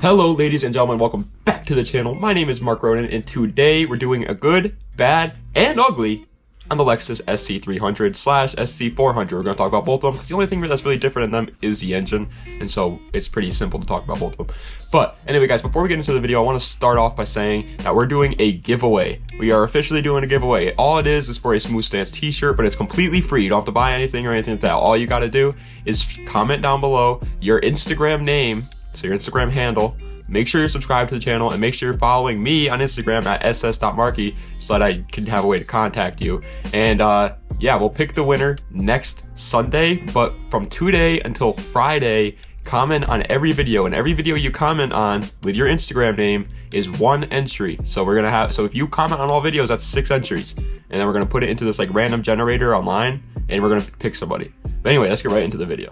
Hello ladies and gentlemen, welcome back to the channel. My name is Mark Roden and today we're doing a good, bad, and ugly on the Lexus SC300 slash SC400. We're going to talk about both of them because the only thing that's really different in them is the engine, and so it's pretty simple to talk about both of them. But anyway guys, before we get into the video, I want to start off by saying that we're doing a giveaway. We are officially doing a giveaway. All it is for a SmoothStance t-shirt, but it's completely free. You don't have to buy anything or anything like that. All you got to do is comment down below your Instagram name, so your Instagram handle. Make sure you're subscribed to the channel and make sure you're following me on Instagram at ss.marky so that I can have a way to contact you. And yeah, we'll pick the winner next Sunday, but from today until Friday, comment on every video, and every video you comment on with your Instagram name is 1 entry. So we're gonna have, so if you comment on all videos, that's 6 entries, and then we're gonna put it into this like random generator online and we're gonna pick somebody. But anyway, let's get right into the video.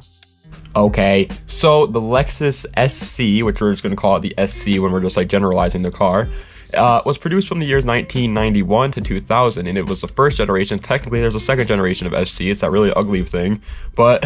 Okay, so the Lexus SC, which we're just going to call it the SC when we're just like generalizing the car, was produced from the years 1991 to 2000, and it was the first generation. Technically, there's a second generation of SC. It's that really ugly thing, but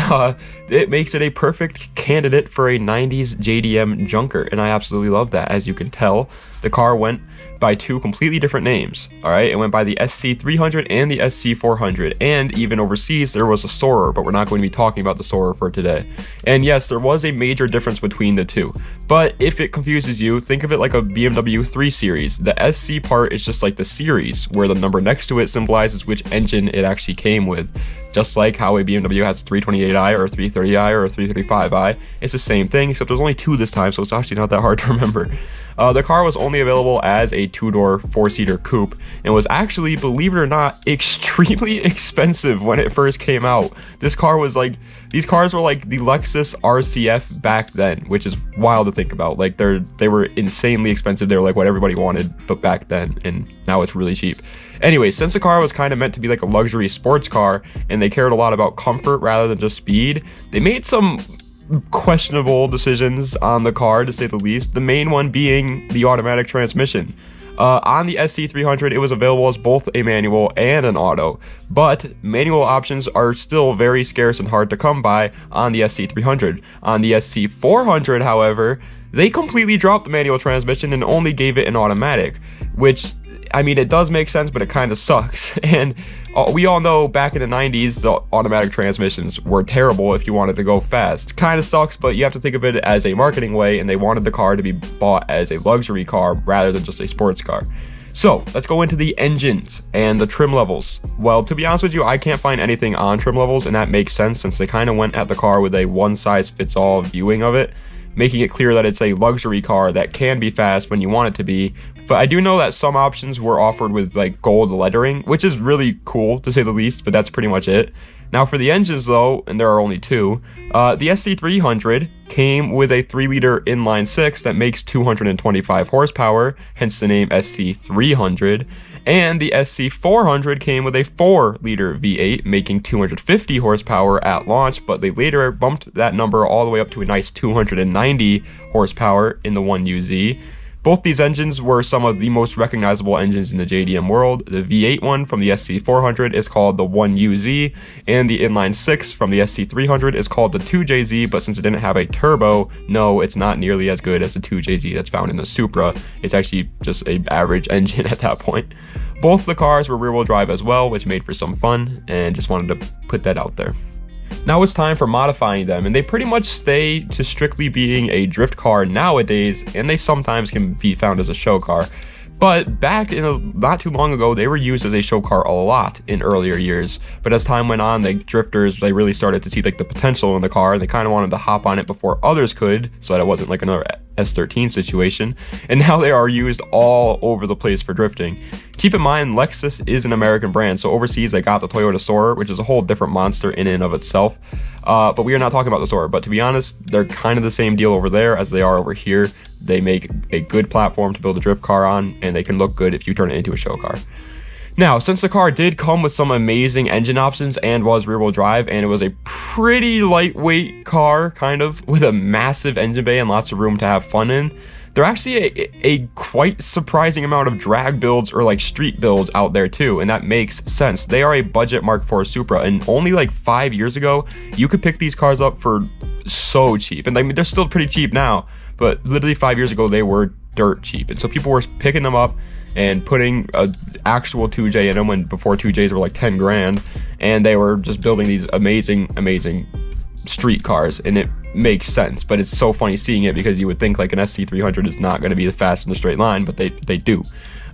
it makes it a perfect candidate for a 90s JDM junker, and I absolutely love that. As you can tell, the car went by 2 completely different names. All right, it went by the SC300 and the SC400, and even overseas there was a Soarer, but we're not going to be talking about the Soarer for today. And yes, there was a major difference between the two, but if it confuses you, think of it like a BMW 3 Series. The SC part is just like the series, where the number next to it symbolizes which engine it actually came with. Just like how a BMW has a 328i or a 330i or a 335i, it's the same thing, except there's only 2 this time, so it's actually not that hard to remember. The car was only available as a 2-door 4-seater coupe and was actually, believe it or not, extremely expensive when it first came out. This car was like, these cars were like the Lexus RCF back then, which is wild to think about. Like they were insanely expensive. They were like what everybody wanted, but back then, and now it's really cheap. Anyway, since the car was kind of meant to be like a luxury sports car and they cared a lot about comfort rather than just speed, they made some questionable decisions on the car, to say the least. The main one being the automatic transmission. On the SC300, it was available as both a manual and an auto, but manual options are still very scarce and hard to come by on the SC300. On the SC400, however, they completely dropped the manual transmission and only gave it an automatic, which, I mean, it does make sense, but it kind of sucks. And we all know back in the 90s, the automatic transmissions were terrible if you wanted to go fast. It kind of sucks, but you have to think of it as a marketing way, and they wanted the car to be bought as a luxury car rather than just a sports car. So let's go into the engines and the trim levels. Well, to be honest with you, I can't find anything on trim levels, and that makes sense since they kind of went at the car with a one-size-fits-all viewing of it, making it clear that it's a luxury car that can be fast when you want it to be. But I do know that some options were offered with like gold lettering, which is really cool to say the least, but that's pretty much it. Now for the engines though, and there are only 2, the SC300 came with a 3-liter inline 6 that makes 225 horsepower, hence the name SC300. And the SC400 came with a 4-liter V8 making 250 horsepower at launch, but they later bumped that number all the way up to a nice 290 horsepower in the 1UZ. Both these engines were some of the most recognizable engines in the JDM world. The V8 one from the SC400 is called the 1UZ, and the inline 6 from the SC300 is called the 2JZ, but since it didn't have a turbo, no, it's not nearly as good as the 2JZ that's found in the Supra. It's actually just an average engine at that point. Both the cars were rear-wheel drive as well, which made for some fun, and just wanted to put that out there. Now it's time for modifying them, and they pretty much stay to strictly being a drift car nowadays, and they sometimes can be found as a show car. But back in not too long ago, they were used as a show car a lot in earlier years. But as time went on, the drifters, they really started to see like the potential in the car, and they kind of wanted to hop on it before others could, so that it wasn't like another S13 situation. And now they are used all over the place for drifting. Keep in mind, Lexus is an American brand, so overseas they got the Toyota Soarer, which is a whole different monster in and of itself. But we are not talking about the Soarer. But to be honest, they're kind of the same deal over there as they are over here. They make a good platform to build a drift car on, and they can look good if you turn it into a show car. Now, since the car did come with some amazing engine options and was rear-wheel drive, and it was a pretty lightweight car, kind of, with a massive engine bay and lots of room to have fun in, there are actually a quite surprising amount of drag builds or like street builds out there too, and that makes sense. They are a budget Mark IV Supra, and only like 5 years ago, you could pick these cars up for so cheap, and I mean, they're still pretty cheap now, but literally 5 years ago they were dirt cheap, and so people were picking them up and putting a actual 2J in them when before 2Js were like 10 grand, and they were just building these amazing street cars, and it makes sense. But it's so funny seeing it, because you would think like an SC300 is not going to be fast in a straight line, but they do.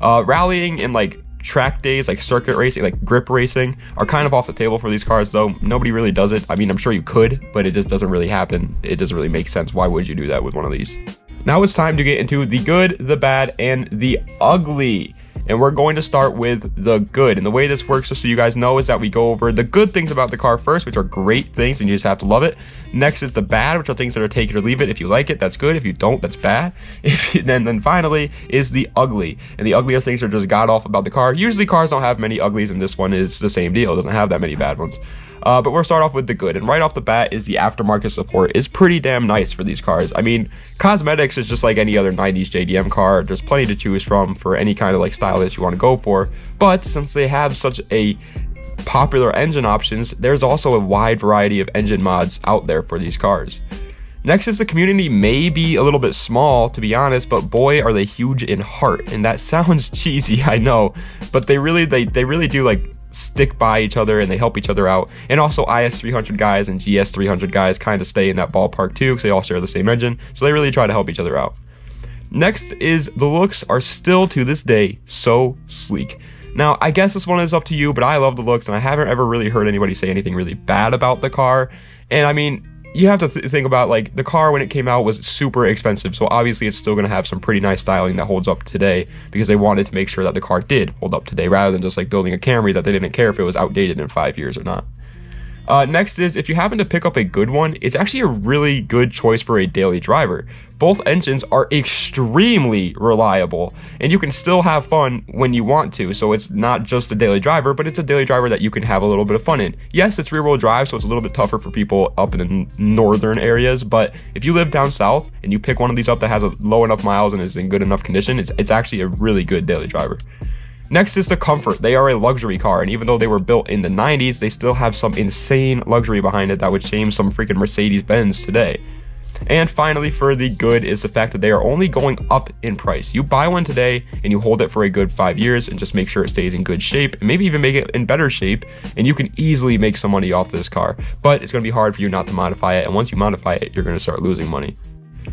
Rallying and like track days, like circuit racing, like grip racing, are kind of off the table for these cars, though. Nobody really does it. I mean, I'm sure you could, but it just doesn't really happen. It doesn't really make sense. Why would you do that with one of these? Now it's time to get into the good, the bad, and the ugly. And we're going to start with the good. And the way this works, just so you guys know, is that we go over the good things about the car first, which are great things and you just have to love it. Next is the bad, which are things that are take it or leave it. If you like it, that's good. If you don't, that's bad. Then finally is the ugly. And the ugly are things that are just god awful about the car. Usually cars don't have many uglies, and this one is the same deal. It doesn't have that many bad ones. But we'll start off with the good, and right off the bat is the aftermarket support is pretty damn nice for these cars. I mean, cosmetics is just like any other 90s JDM car. There's plenty to choose from for any kind of like style that you want to go for, but since they have such a popular engine options, there's also a wide variety of engine mods out there for these cars. Next is the community may be a little bit small, to be honest, but boy are they huge in heart. And that sounds cheesy, I know, but they really do like stick by each other, and they help each other out. And also IS300 guys and GS300 guys kind of stay in that ballpark too, because they all share the same engine, so they really try to help each other out. Next is the looks are still to this day so sleek. Now I guess this one is up to you, but I love the looks, and I haven't ever really heard anybody say anything really bad about the car. And I mean, you have to think about, like, the car when it came out was super expensive, so obviously it's still going to have some pretty nice styling that holds up today, because they wanted to make sure that the car did hold up today, rather than just like building a Camry that they didn't care if it was outdated in 5 years or not. Next is, if you happen to pick up a good one, it's actually a really good choice for a daily driver. Both engines are extremely reliable, and you can still have fun when you want to, so it's not just a daily driver, but it's a daily driver that you can have a little bit of fun in. Yes, it's rear-wheel drive, so it's a little bit tougher for people up in the northern areas, but if you live down south and you pick one of these up that has a low enough miles and is in good enough condition, it's actually a really good daily driver. Next is the comfort. They are a luxury car, and even though they were built in the 90s, they still have some insane luxury behind it that would shame some freaking Mercedes-Benz today. And finally, for the good, is the fact that they are only going up in price. You buy one today and you hold it for a good 5 years and just make sure it stays in good shape, and maybe even make it in better shape, and you can easily make some money off this car. But it's going to be hard for you not to modify it, and once you modify it, you're going to start losing money.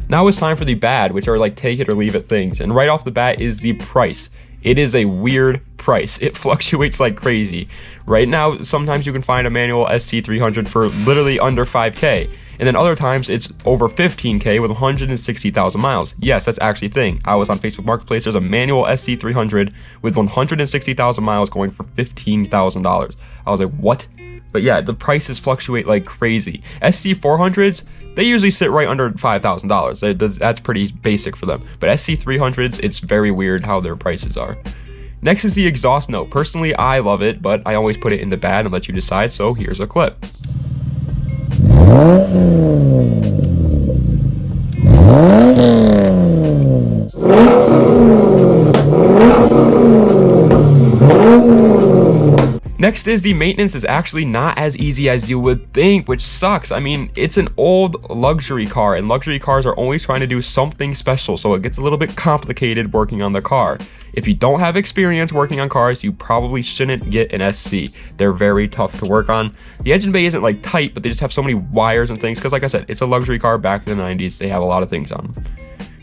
Now it's time for the bad, which are like take it or leave it things. And right off the bat is the price. It is a weird price. It fluctuates like crazy. Right now, sometimes you can find a manual SC300 for literally under 5K. And then other times it's over 15K with 160,000 miles. Yes, that's actually a thing. I was on Facebook Marketplace. There's a manual SC300 with 160,000 miles going for $15,000. I was like, what? But yeah, the prices fluctuate like crazy. SC400s, they usually sit right under $5,000. That's pretty basic for them. But SC300s, it's very weird how their prices are. Next is the exhaust note. Personally, I love it, but I always put it in the bad and let you decide, so here's a clip. Next is the maintenance is actually not as easy as you would think, which sucks. I mean, it's an old luxury car, and luxury cars are always trying to do something special, so it gets a little bit complicated working on the car. If you don't have experience working on cars, you probably shouldn't get an SC. They're very tough to work on. The engine bay isn't like tight, but they just have so many wires and things, because like I said, it's a luxury car back in the 90s. They have a lot of things on them.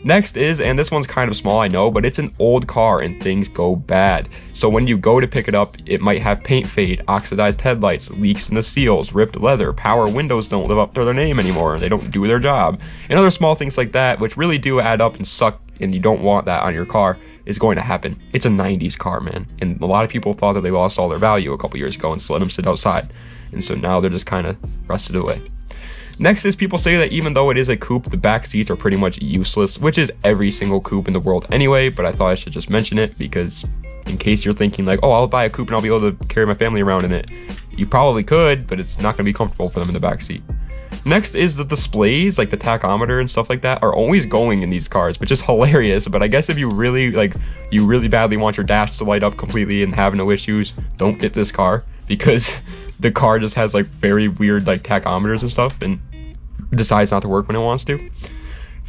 Next is, and this one's kind of small, I know, but it's an old car and things go bad. So when you go to pick it up, it might have paint fade, oxidized headlights, leaks in the seals, ripped leather, power windows don't live up to their name anymore, they don't do their job, and other small things like that, which really do add up and suck, and you don't want that on your car, is going to happen. It's a 90s car, man, and a lot of people thought that they lost all their value a couple years ago and just let them sit outside, and so now they're just kind of rusted away. Next is people say that even though it is a coupe, the back seats are pretty much useless, which is every single coupe in the world anyway, but I thought I should just mention it because in case you're thinking like, oh, I'll buy a coupe and I'll be able to carry my family around in it. You probably could, but it's not going to be comfortable for them in the back seat. Next is the displays, like the tachometer and stuff like that, are always going in these cars, which is hilarious. But I guess if you really badly want your dash to light up completely and have no issues, don't get this car, because the car just has like very weird like tachometers and stuff and decides not to work when it wants to.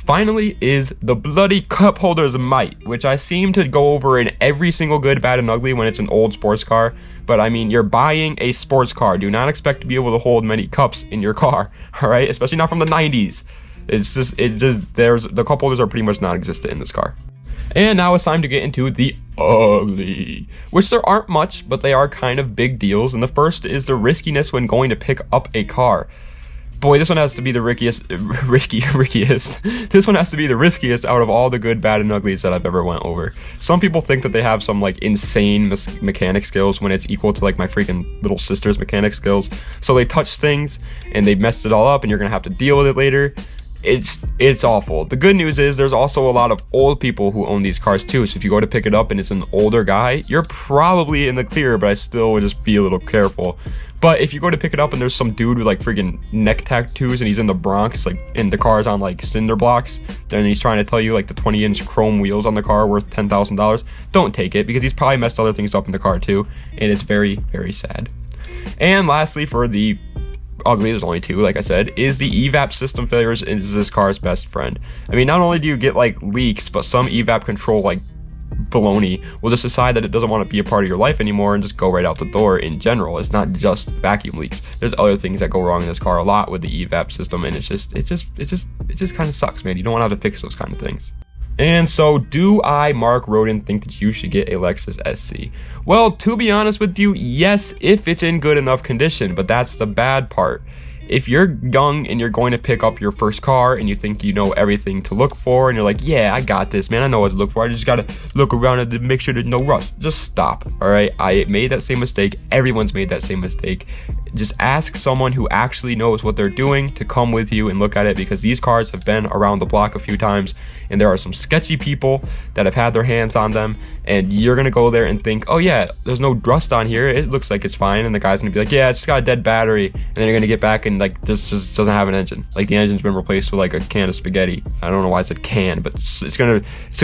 finally is the bloody cup holder's might, which I seem to go over in every single good, bad, and ugly when it's an old sports car. But I mean, you're buying a sports car. Do not expect to be able to hold many cups in your car, all right? Especially not from the 90s. The cup holders are pretty much non-existent in this car. And now it's time to get into the ugly, which there aren't much, but they are kind of big deals. And the first is the riskiness when going to pick up a car. Boy, this one has to be the rickiest. This one has to be the riskiest out of all the good, bad, and uglies that I've ever went over. Some people think that they have some like insane mechanic skills when it's equal to like my freaking little sister's mechanic skills. So they touch things and they messed it all up, and you're gonna have to deal with it later. It's awful. The good news is there's also a lot of old people who own these cars too. So if you go to pick it up and it's an older guy, you're probably in the clear, but I still would just be a little careful. But if you go to pick it up and there's some dude with like friggin' neck tattoos and he's in the Bronx, like, and the car's on like cinder blocks, then he's trying to tell you like the 20-inch chrome wheels on the car are worth $10,000, don't take it, because he's probably messed other things up in the car too, and it's very, very sad. And lastly, for the ugly, there's only two, like I said, is the evap system failures is this car's best friend. I mean, not only do you get like leaks, but some evap control like baloney will just decide that it doesn't want to be a part of your life anymore and just go right out the door in general. It's not just vacuum leaks. There's other things that go wrong in this car a lot with the evap system, and it just kind of sucks, man. You don't want to have to fix those kind of things. And so, do I, Mark Roden, think that you should get a Lexus SC? Well, to be honest with you, yes, if it's in good enough condition, but that's the bad part. If you're young and you're going to pick up your first car and you think you know everything to look for, and you're like, yeah, I got this, man, I know what to look for, I just gotta look around and make sure there's no rust. Just stop, all right? I made that same mistake. Everyone's made that same mistake. Just ask someone who actually knows what they're doing to come with you and look at it, because these cars have been around the block a few times, and there are some sketchy people that have had their hands on them, and you're gonna go there and think, oh yeah, there's no rust on here, it looks like it's fine, and the guy's gonna be like, yeah, it's just got a dead battery, and then you're gonna get back and like, this just doesn't have an engine. Like, the engine's been replaced with like a can of spaghetti. I don't know why I said can, but it's gonna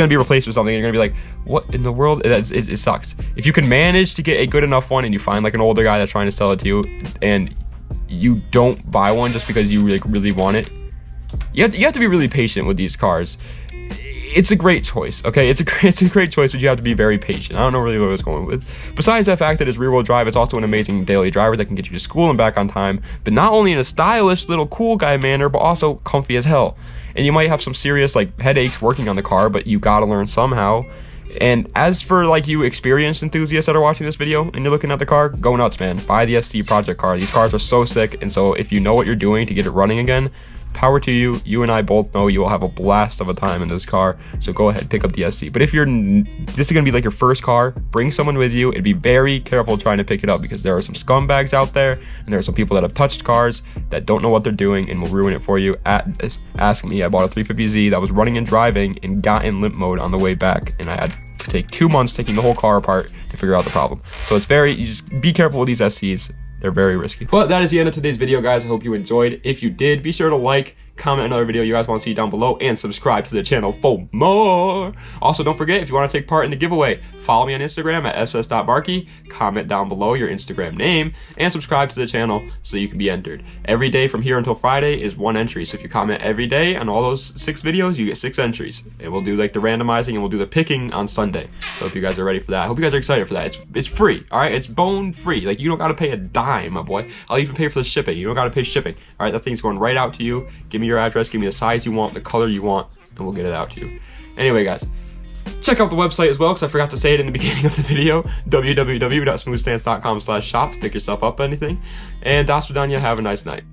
be replaced with something, and you're gonna be like, what in the world? It sucks. If you can manage to get a good enough one and you find like an older guy that's trying to sell it to you, and you don't buy one just because you like really want it, you have to be really patient with these cars. It's a great choice, okay? It's a great choice, but you have to be very patient. I don't know really what I was going with. Besides that fact that it's rear-wheel drive, it's also an amazing daily driver that can get you to school and back on time, but not only in a stylish little cool guy manner, but also comfy as hell. And you might have some serious like headaches working on the car, but you gotta learn somehow. And as for like you experienced enthusiasts that are watching this video and you're looking at the car, go nuts, man. Buy the SC project car. These cars are so sick, and so if you know what you're doing to get it running again, power to you. You and I both know you will have a blast of a time in this car, so go ahead, pick up the SC. But if this is gonna be like your first car, bring someone with you, and be very careful trying to pick it up, because there are some scumbags out there, and there are some people that have touched cars that don't know what they're doing and will ruin it for you. Ask me. I bought a 350Z that was running and driving and got in limp mode on the way back, and I had to take 2 months taking the whole car apart to figure out the problem. So you just be careful with these SCs. They're very risky. But that is the end of today's video, guys. I hope you enjoyed. If you did, be sure to like, comment another video you guys want to see down below, and subscribe to the channel for more. Also, don't forget, if you want to take part in the giveaway, follow me on Instagram at ss.barkey, comment down below your Instagram name, and subscribe to the channel so you can be entered. Every day from here until Friday is 1 entry, so if you comment every day on all those 6 videos, you get 6 entries. And we'll do like the randomizing, and we'll do the picking on Sunday. So if you guys are ready for that, I hope you guys are excited for that. It's free, all right? It's bone free. Like, you don't got to pay a dime, my boy. I'll even pay for the shipping. You don't got to pay shipping, all right? That thing's going right out to you. Give me your address, give me the size you want, the color you want, and we'll get it out to you. Anyway, guys, check out the website as well, because I forgot to say it in the beginning of the video, www.smoothstance.com/shop to pick yourself up anything. And das vidanya, have a nice night.